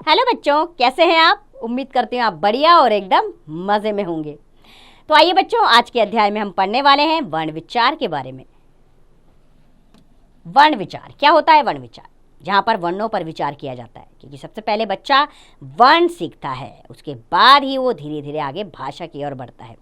Hello बच्चों, कैसे हैं आप। उम्मीद करती हूँ आप बढ़िया और एकदम मजे में होंगे। तो आइए बच्चों, आज के अध्याय में हम पढ़ने वाले हैं वर्ण विचार के बारे में। वर्ण विचार क्या होता है? वर्ण विचार जहाँ पर वर्णों पर विचार किया जाता है, क्योंकि सबसे पहले बच्चा वर्ण सीखता है, उसके बाद ही वो धीरे धीरे आगे भाषा की ओर बढ़ता है।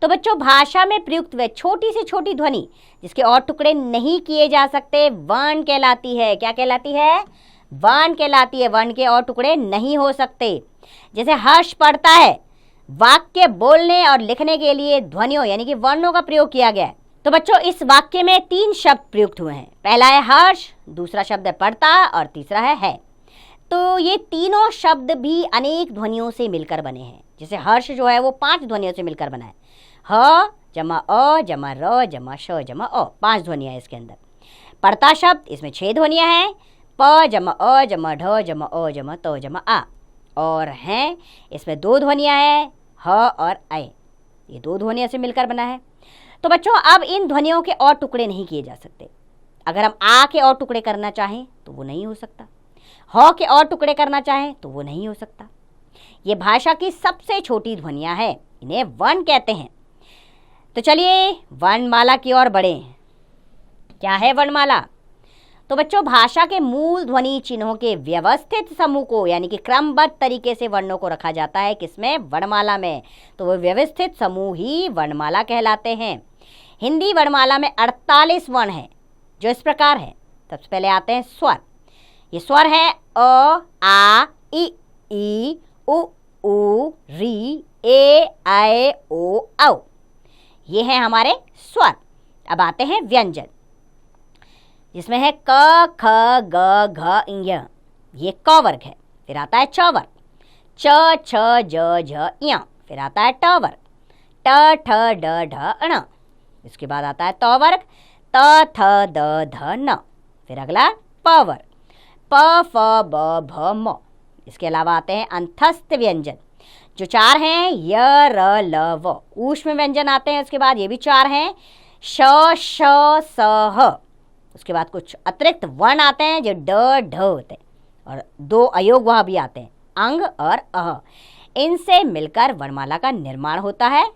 तो बच्चों, भाषा में प्रयुक्त वह छोटी से छोटी ध्वनि जिसके और टुकड़े नहीं किए जा सकते वर्ण कहलाती है। क्या कहलाती है? वर्ण कहलाती है। वर्ण के और टुकड़े नहीं हो सकते। जैसे हर्ष पढ़ता है, वाक्य बोलने और लिखने के लिए ध्वनियों यानी कि वर्णों का प्रयोग किया गया है। तो बच्चों, इस वाक्य में 3 शब्द प्रयुक्त हुए हैं। पहला है हर्ष, दूसरा शब्द है पढ़ता और तीसरा है। तो ये तीनों शब्द भी अनेक ध्वनियों से मिलकर बने हैं। जैसे हर्ष जो है वो 5 ध्वनियों से मिलकर बना है। ह जमा अ जमा र जमा श जमा अ, 5 ध्वनियाँ है इसके अंदर। पढ़ता शब्द, इसमें 6 ध्वनियाँ हैं। प जमा अ जमा ढ जमा अ जमा त जमा आ। और हैं, इसमें 2 ध्वनियाँ हैं, ह और ऐ। ये 2 ध्वनियों से मिलकर बना है। तो बच्चों, अब इन ध्वनियों के और टुकड़े नहीं किए जा सकते। अगर हम आ के और टुकड़े करना चाहें तो वो नहीं हो सकता। ह के और टुकड़े करना चाहें तो वो नहीं हो सकता। ये भाषा की सबसे छोटी ध्वनियाँ हैं, इन्हें वर्ण कहते हैं। तो चलिए वर्णमाला की ओर बढ़ें। क्या है वर्णमाला? तो बच्चों, भाषा के मूल ध्वनि चिन्हों के व्यवस्थित समूह को यानी कि क्रमबद्ध तरीके से वर्णों को रखा जाता है। किसमें? वर्णमाला में। तो वो व्यवस्थित समूह ही वर्णमाला कहलाते हैं। हिंदी वर्णमाला में 48 वर्ण हैं, जो इस प्रकार है। सबसे पहले आते हैं स्वर। ये स्वर है अ आ इ ई उ ऊ री ए ऐ ओ औ। ये हैं हमारे स्वर। अब आते हैं व्यंजन, जिसमें है क ख ग घ ञ। ये क वर्ग है। फिर आता है च वर्ग, च छ ज झ ञ। फिर आता है ट वर्ग, ट ठ ड ढ ण। इसके बाद आता है त वर्ग, त थ द ध न। फिर अगला प वर्ग, प फ ब भ म। इसके अलावा आते हैं अंतस्थ व्यंजन, जो 4 हैं, य र ल व। ऊष्म व्यंजन आते हैं उसके बाद, ये भी 4 हैं, श श स ह। उसके बाद कुछ अतिरिक्त वर्ण आते हैं जो ड ढ होते हैं, और 2 अयोग वह भी आते हैं, अंग और अह। इनसे मिलकर वर्णमाला का निर्माण होता है।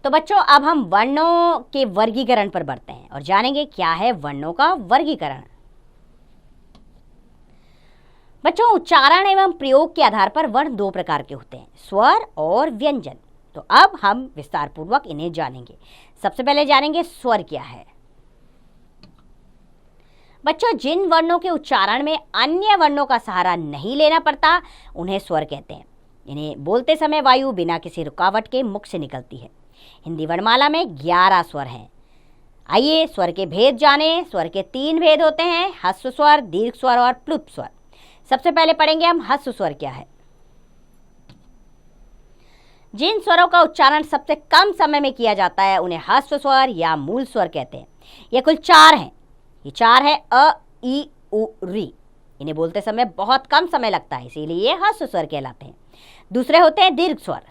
तो बच्चों, अब हम वर्णों के वर्गीकरण पर बढ़ते हैं और जानेंगे क्या है वर्णों का वर्गीकरण। बच्चों, उच्चारण एवं प्रयोग के आधार पर वर्ण 2 प्रकार के होते हैं, स्वर और व्यंजन। तो अब हम विस्तार पूर्वक इन्हें जानेंगे। सबसे पहले जानेंगे स्वर क्या है। बच्चों, जिन वर्णों के उच्चारण में अन्य वर्णों का सहारा नहीं लेना पड़ता उन्हें स्वर कहते हैं। इन्हें बोलते समय वायु बिना किसी रुकावट के मुख से निकलती है। हिंदी वर्णमाला में 11 स्वर हैं। आइए स्वर के भेद जानें। स्वर के 3 भेद होते हैं, ह्रस्व स्वर, दीर्घ स्वर और प्लुत स्वर। सबसे पहले पढ़ेंगे हम ह्रस्व स्वर क्या है। जिन स्वरों का उच्चारण सबसे कम समय में किया जाता है उन्हें ह्रस्व स्वर या मूल स्वर कहते हैं। ये कुल 4 हैं। ये 4 है अ ई उ री। इन्हें बोलते समय बहुत कम समय लगता है, इसीलिए ये ह्रस्व स्वर कहलाते हैं। दूसरे होते हैं दीर्घ स्वर।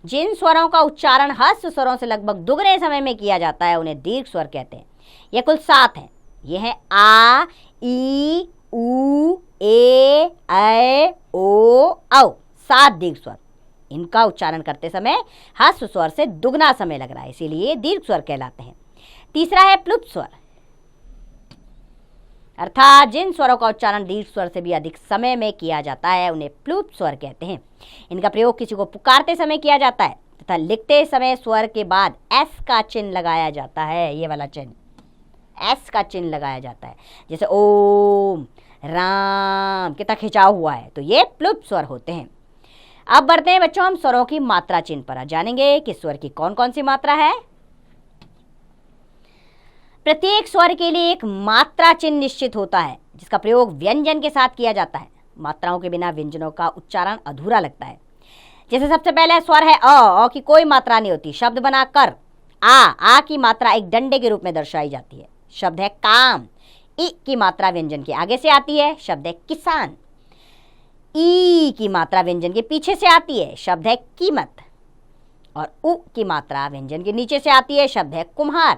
जिन स्वरों का उच्चारण ह्रस्व स्वरों से लगभग दुगने समय में किया जाता है उन्हें दीर्घ स्वर कहते हैं। ये कुल 7 हैं। ये है आ ई उ ए ऐ ओ औ, 7 दीर्घ स्वर। इनका उच्चारण करते समय ह्रस्व स्वर से दुगना समय लग रहा है, इसीलिए दीर्घ स्वर कहलाते हैं। तीसरा है प्लुत स्वर, अर्थात जिन स्वरों का उच्चारण दीर्घ स्वर से भी अधिक समय में किया जाता है उन्हें प्लुत स्वर कहते हैं। इनका प्रयोग किसी को पुकारते समय किया जाता है तथा लिखते समय स्वर के बाद एस का चिन्ह लगाया जाता है। ये वाला चिन्ह, एस का चिन्ह लगाया जाता है, जैसे ओम, राम, कितना खिंचाव हुआ है, तो ये प्लुत स्वर होते हैं। अब बढ़ते हैं बच्चों हम स्वरों की मात्रा चिन्ह पर। जानेंगे कि स्वर की कौन कौन सी मात्रा है। प्रत्येक स्वर के लिए एक मात्रा चिन्ह निश्चित होता है, जिसका प्रयोग व्यंजन के साथ किया जाता है। मात्राओं के बिना व्यंजनों का उच्चारण अधूरा लगता है। जैसे सबसे पहले स्वर है अ की कोई मात्रा नहीं होती, शब्द बना कर। आ की मात्रा एक डंडे के रूप में दर्शाई जाती है। शब्द है काम, इ की मात्रा व्यंजन के आगे से आती है, शब्द है किसान। ई की मात्रा व्यंजन के पीछे से आती है, शब्द है कीमत। और उ की मात्रा व्यंजन के नीचे से आती है, शब्द है कुम्हार।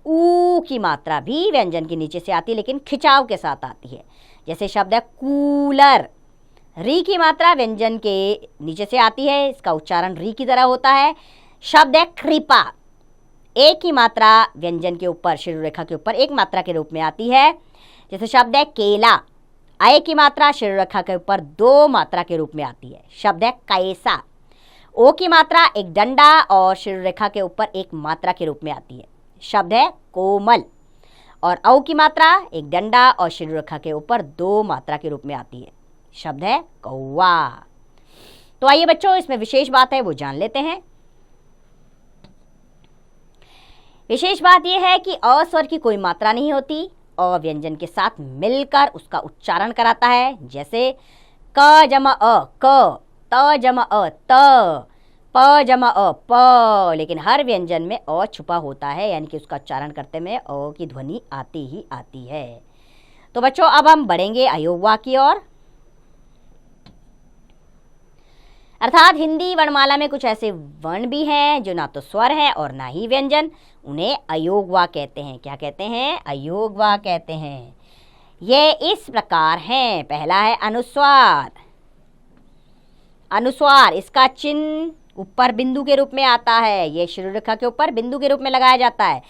ऊ की मात्रा भी व्यंजन के नीचे से आती है, लेकिन खिंचाव के साथ आती है। जैसे शब्द है कूलर, री की मात्रा व्यंजन के नीचे से आती है, इसका उच्चारण री की तरह होता है। शब्द है कृपा, ए की मात्रा व्यंजन के ऊपर शिरोरेखा रेखा के ऊपर एक मात्रा के रूप में आती है। जैसे शब्द है केला, आय की मात्रा शिरोरेखा के ऊपर दो मात्रा के रूप में आती है। शब्द है कैसा, ओ की मात्रा एक डंडा और शिरोरेखा के ऊपर एक मात्रा के रूप में आती है। शब्द है कोमल, और औ की मात्रा एक डंडा और शिरोरेखा के ऊपर दो मात्रा के रूप में आती है। शब्द है कौवा। तो आइए बच्चों, इसमें विशेष बात है वो जान लेते हैं। विशेष बात यह है कि अ स्वर की कोई मात्रा नहीं होती, अ व्यंजन के साथ मिलकर उसका उच्चारण कराता है। जैसे क जमा अ क, त जमा अ त, प जमा अ प, लेकिन हर व्यंजन में अ छुपा होता है, यानी कि उसका उच्चारण करते में अ की ध्वनि आती ही आती है। तो बच्चों, अब हम बढ़ेंगे अयोग वाक्य की ओर। अर्थात हिंदी वर्णमाला में कुछ ऐसे वर्ण भी हैं जो ना तो स्वर हैं और ना ही व्यंजन, उन्हें अयोगवा कहते हैं। क्या कहते हैं? अयोगवा कहते हैं। ये इस प्रकार हैं। पहला है अनुस्वार। अनुस्वार, इसका चिन्ह ऊपर बिंदु के रूप में आता है, ये शिरोरेखा के ऊपर बिंदु के रूप में लगाया जाता है।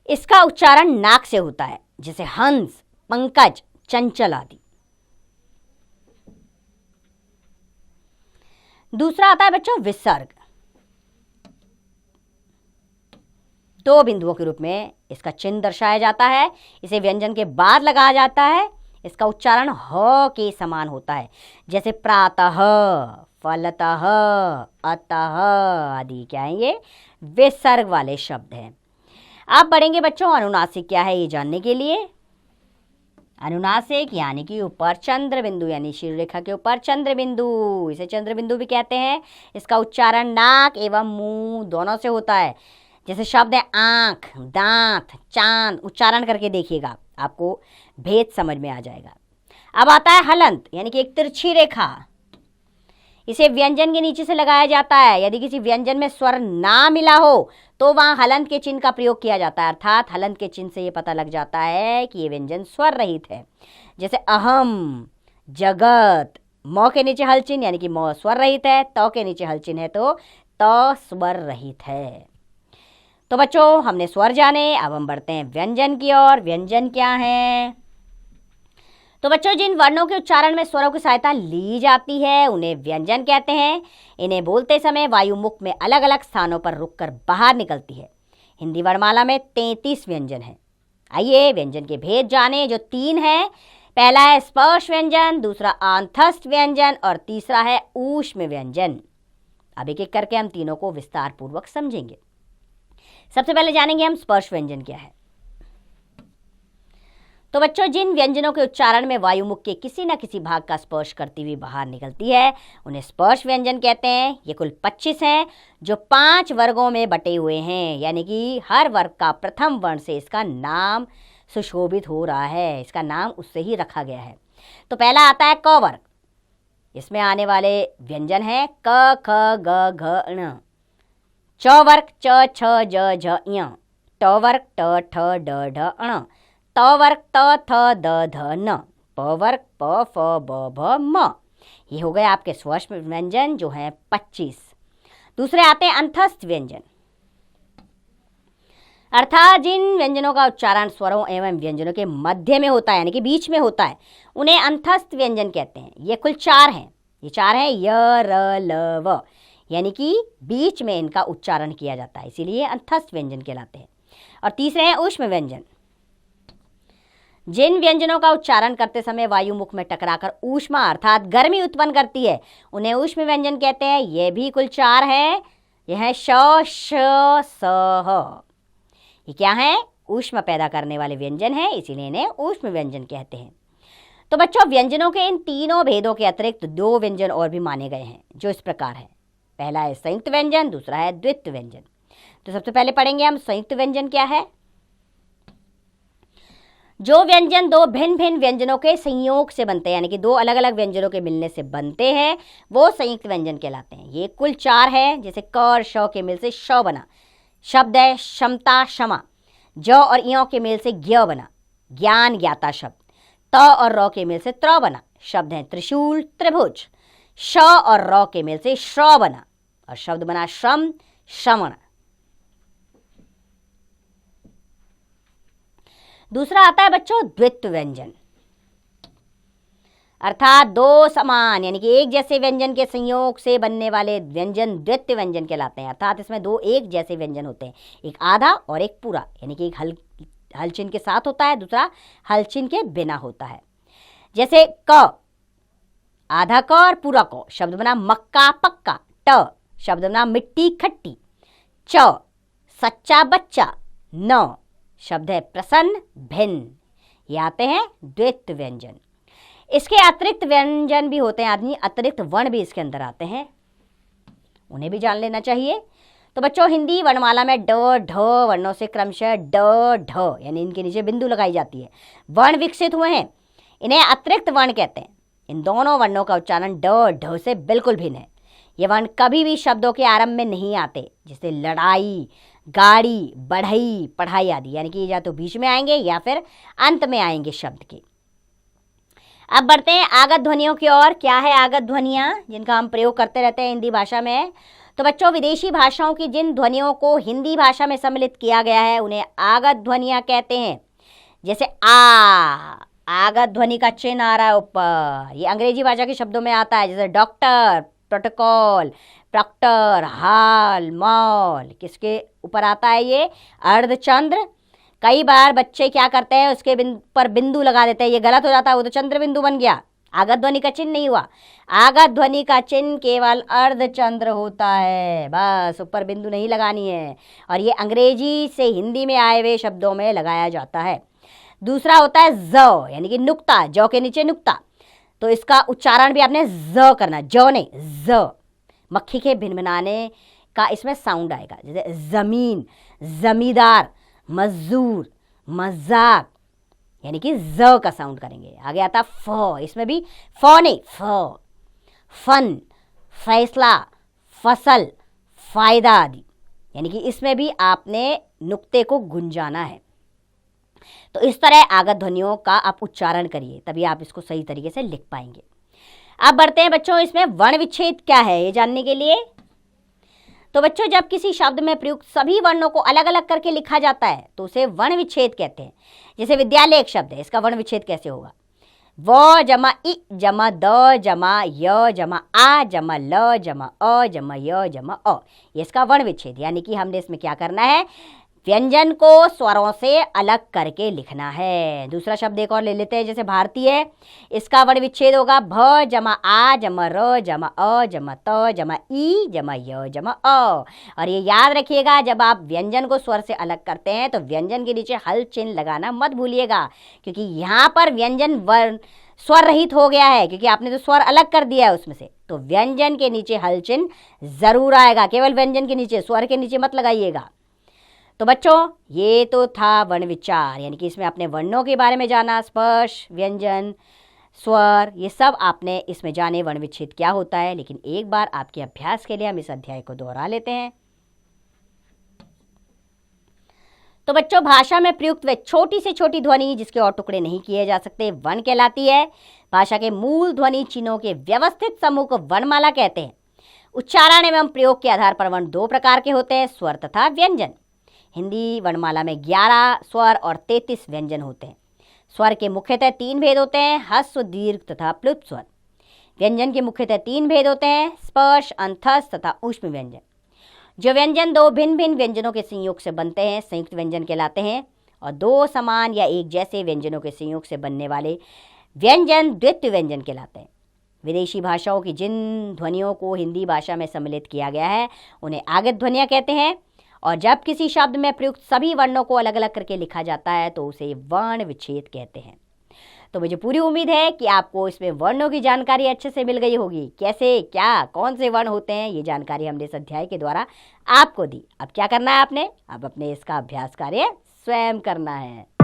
इसका उच्चारण नाक से होता है, जैसे हंस, पंकज, चंचल आदि। दूसरा आता है बच्चों विसर्ग। दो बिंदुओं के रूप में इसका चिन्ह दर्शाया जाता है, इसे व्यंजन के बाद लगाया जाता है। इसका उच्चारण ह के समान होता है, जैसे प्रातः, फलतः, अतः आदि। क्या है ये? विसर्ग वाले शब्द हैं। आप बढ़ेंगे बच्चों अनुनासिक क्या है ये जानने के लिए। अनुनासिक यानी कि ऊपर चंद्र बिंदु, यानी शिरोरेखा के ऊपर चंद्र बिंदु, इसे चंद्र बिंदु भी कहते हैं। इसका उच्चारण नाक एवं मुंह दोनों से होता है। जैसे शब्द है आंख, दांत, चांद। उच्चारण करके देखिएगा, आपको भेद समझ में आ जाएगा। अब आता है हलंत, यानी कि एक तिरछी रेखा। इसे व्यंजन के नीचे से लगाया जाता है। यदि किसी व्यंजन में स्वर ना मिला हो तो वहां हलंत के चिन्ह का प्रयोग किया जाता है। अर्थात हलंत के चिन्ह से ये पता लग जाता है कि ये व्यंजन स्वर रहित है। जैसे अहम, जगत। म के नीचे हल चिन्ह, यानी कि म स्वर रहित है। त के नीचे हल चिन्ह है तो त स्वर रहित है। तो बच्चों, हमने स्वर जाने, अब हम बढ़ते हैं व्यंजन की ओर। व्यंजन क्या है? तो बच्चों, जिन वर्णों के उच्चारण में स्वरों की सहायता ली जाती है उन्हें व्यंजन कहते हैं। इन्हें बोलते समय वायु मुख में अलग अलग स्थानों पर रुककर बाहर निकलती है। हिंदी वर्णमाला में 33 व्यंजन हैं। आइए व्यंजन के भेद जाने, जो 3 हैं। पहला है स्पर्श व्यंजन, दूसरा आंतस्थ व्यंजन और तीसरा है ऊष्म व्यंजन। अब एक एक करके हम तीनों को विस्तार पूर्वक समझेंगे। सबसे पहले जानेंगे हम स्पर्श व्यंजन क्या है। तो बच्चों, जिन व्यंजनों के उच्चारण में वायुमुख के किसी न किसी भाग का स्पर्श करती हुई बाहर निकलती है उन्हें स्पर्श व्यंजन कहते हैं। ये कुल 25 हैं, जो 5 वर्गों में बटे हुए हैं, यानी कि हर वर्ग का प्रथम वर्ण से इसका नाम सुशोभित हो रहा है, इसका नाम उससे ही रखा गया है। तो पहला आता है क वर्ग। इसमें आने वाले व्यंजन हैं क, ख, ग, घ, ण। च वर्ग च, छ, ज, झ, ञ। ट वर्ग ट, ठ, ड, ढ, ण। त वर्ग त, थ, द, ध, न। प वर्ग प, फ, ब, भ, म। ये हो गए आपके स्पर्श व्यंजन, जो हैं 25। दूसरे आते हैं अंतस्थ व्यंजन। अर्थात जिन व्यंजनों का उच्चारण स्वरों एवं व्यंजनों के मध्य में होता है, यानी कि बीच में होता है, उन्हें अंतस्थ व्यंजन कहते हैं। ये कुल 4 हैं। ये 4 हैं य, र, ल, व, यानी कि बीच में इनका उच्चारण किया जाता है, इसीलिए अंतस्थ व्यंजन कहलाते हैं। और तीसरे हैं ऊष्म व्यंजन। जिन व्यंजनों का उच्चारण करते समय वायु मुख में टकराकर ऊष्मा अर्थात गर्मी उत्पन्न करती है उन्हें ऊष्म व्यंजन कहते हैं। ये भी कुल 4 हैं। यह है श, श, स, ह। ये क्या है? ऊष्मा पैदा करने वाले व्यंजन हैं, इसीलिए इन्हें ऊष्म व्यंजन कहते हैं। तो बच्चों, व्यंजनों के इन तीनों भेदों के अतिरिक्त 2 व्यंजन और भी माने गए हैं, जो इस प्रकार है। पहला है संयुक्त व्यंजन, दूसरा है द्वित्व व्यंजन। तो सबसे पहले पढ़ेंगे हम संयुक्त व्यंजन क्या है। जो व्यंजन 2 भिन्न भिन्न व्यंजनों के संयोग से बनते हैं, यानी कि 2 अलग अलग व्यंजनों के मिलने से बनते हैं, वो संयुक्त व्यंजन कहलाते हैं। ये कुल 4 है। जैसे क और श के मिल से श बना। शब्द है क्षमता, क्षमा। ज और इयों के मेल से ज्ञ बना, ज्ञान ज्ञाता शब्द। त और र के मेल से त्र बना, शब्द है त्रिशूल त्रिभुज। श और र के मेल से श्र बना और शब्द बना श्रम श्रवण। दूसरा आता है बच्चों द्वित्व व्यंजन, अर्थात दो समान यानी कि एक जैसे व्यंजन के संयोग से बनने वाले व्यंजन द्वित्व व्यंजन कहलाते हैं। अर्थात इसमें दो एक जैसे व्यंजन होते हैं, एक आधा और एक पूरा, यानी कि एक हलचिन के साथ होता है, दूसरा हलचिन के बिना होता है। जैसे क, आधा क और पूरा क, शब्द बना मक्का पक्का। ट, शब्द बना मिट्टी खट्टी। च, सच्चा बच्चा। न, शब्द है प्रसन्न भिन्न। ये आते हैं द्वित्व व्यंजन। इसके अतिरिक्त व्यंजन भी होते हैं आदमी, अतिरिक्त वर्ण भी इसके अंदर आते हैं, उन्हें भी जान लेना चाहिए। तो बच्चों हिंदी वर्णमाला में ड ढ वर्णों से क्रमशः ड ढ यानी इनके नीचे बिंदु लगाई जाती है, वर्ण विकसित हुए हैं, इन्हें अतिरिक्त वर्ण कहते हैं। इन दोनों वर्णों का उच्चारण ड ढ से बिल्कुल भिन्न है। ये वर्ण कभी भी शब्दों के आरंभ में नहीं आते, जैसे लड़ाई, गाड़ी, बढ़ई, पढ़ाई आदि, यानी कि या तो बीच में आएंगे या फिर अंत में आएंगे शब्द के। अब बढ़ते हैं आगत ध्वनियों की ओर। क्या है आगत ध्वनियाँ जिनका हम प्रयोग करते रहते हैं हिंदी भाषा में? तो बच्चों विदेशी भाषाओं की जिन ध्वनियों को हिंदी भाषा में सम्मिलित किया गया है उन्हें आगत ध्वनियाँ कहते हैं। जैसे आगत ध्वनि का चिन्ह आ रहा है ऊपर, ये अंग्रेजी भाषा के शब्दों में आता है, जैसे डॉक्टर, प्रोटोकॉल, प्रॉक्टर, हाल, मॉल। किसके ऊपर आता है ये? अर्धचंद्र। कई बार बच्चे क्या करते हैं उसके पर बिंदु लगा देते हैं, ये गलत हो जाता है, वो तो चंद्र बिंदु बन गया, आगत ध्वनि का चिन्ह नहीं हुआ। आगत ध्वनि का चिन्ह केवल अर्धचंद्र होता है, बस ऊपर बिंदु नहीं लगानी है, और ये अंग्रेजी से हिंदी में आए हुए शब्दों में लगाया जाता है। दूसरा होता है ज यानी कि नुक्ता, जौ के नीचे नुक्ता, तो इसका उच्चारण भी आपने ज करना, जौ नहीं ज। मक्खी के भिनभिनाने का इसमें साउंड आएगा, जैसे जमीन, जमींदार, मजदूर, मजाक, यानी कि ज का साउंड करेंगे। आगे आता फ, इसमें भी फ नहीं फ, फन, फैसला, फसल, फायदा आदि, यानी कि इसमें भी आपने नुक्ते को गुंजाना है। तो इस तरह आगत ध्वनियों का आप उच्चारण करिए, तभी आप इसको सही तरीके से लिख पाएंगे। अब बढ़ते हैं बच्चों इसमें वर्ण विच्छेद क्या है ये जानने के लिए। तो बच्चों जब किसी शब्द में प्रयुक्त सभी वर्णों को अलग अलग करके लिखा जाता है तो उसे वर्ण विच्छेद कहते हैं। जैसे विद्यालय एक शब्द है, इसका वर्ण विच्छेद कैसे होगा? व जमा इ जमा द जमा य जमा आ जमा ल जमा अ जमा य जमा अ, ये इसका वर्ण विच्छेद। यानी कि हमने इसमें क्या करना है, व्यंजन को स्वरों से अलग करके लिखना है। दूसरा शब्द एक और ले लेते हैं, जैसे भारतीय, इसका वर्ण विच्छेद होगा भ जमा आ जमा र जमा अ जमा त जमा ई जमा य जमा अ। और ये याद रखिएगा, जब आप व्यंजन को स्वर से अलग करते हैं तो व्यंजन के नीचे हल चिन्ह लगाना मत भूलिएगा, क्योंकि यहाँ पर व्यंजन वर्ण स्वर रहित हो गया है, क्योंकि आपने तो स्वर अलग कर दिया है उसमें से, तो व्यंजन के नीचे हल चिन्ह जरूर आएगा, केवल व्यंजन के नीचे, स्वर के नीचे मत लगाइएगा। तो बच्चों ये तो था वर्ण विचार, यानी कि इसमें आपने वर्णों के बारे में जाना, स्पर्श, व्यंजन, स्वर, ये सब आपने इसमें जाने वर्ण विच्छेद क्या होता है। लेकिन एक बार आपके अभ्यास के लिए हम इस अध्याय को दोहरा लेते हैं। तो बच्चों भाषा में प्रयुक्त व छोटी से छोटी ध्वनि जिसके और टुकड़े नहीं किए जा सकते वर्ण कहलाती है। भाषा के मूल ध्वनि चिन्हों के व्यवस्थित समूह को वर्णमाला कहते हैं। उच्चारण एवं प्रयोग के आधार पर वर्ण दो प्रकार के होते हैं, स्वर तथा व्यंजन। हिंदी वर्णमाला में 11 स्वर और 33 व्यंजन होते हैं। स्वर के मुख्यतः 3 भेद होते हैं, ह्रस्व, दीर्घ तथा प्लुत स्वर। व्यंजन के मुख्यतः 3 भेद होते हैं, स्पर्श, अंतस्थ तथा ऊष्म व्यंजन। जो व्यंजन दो भिन्न भिन्न व्यंजनों के संयोग से बनते हैं संयुक्त व्यंजन कहलाते हैं, और दो समान या एक जैसे व्यंजनों के संयोग से बनने वाले व्यंजन द्वित्व व्यंजन कहलाते हैं। विदेशी भाषाओं की जिन ध्वनियों को हिंदी भाषा में सम्मिलित किया गया है उन्हें आगत ध्वनियाँ कहते हैं, और जब किसी शब्द में प्रयुक्त सभी वर्णों को अलग अलग करके लिखा जाता है तो उसे वर्ण विच्छेद कहते हैं। तो मुझे पूरी उम्मीद है कि आपको इसमें वर्णों की जानकारी अच्छे से मिल गई होगी, कैसे क्या कौन से वर्ण होते हैं, ये जानकारी हमने इस अध्याय के द्वारा आपको दी। अब क्या करना है आपने? अब अपने इसका अभ्यास कार्य स्वयं करना है।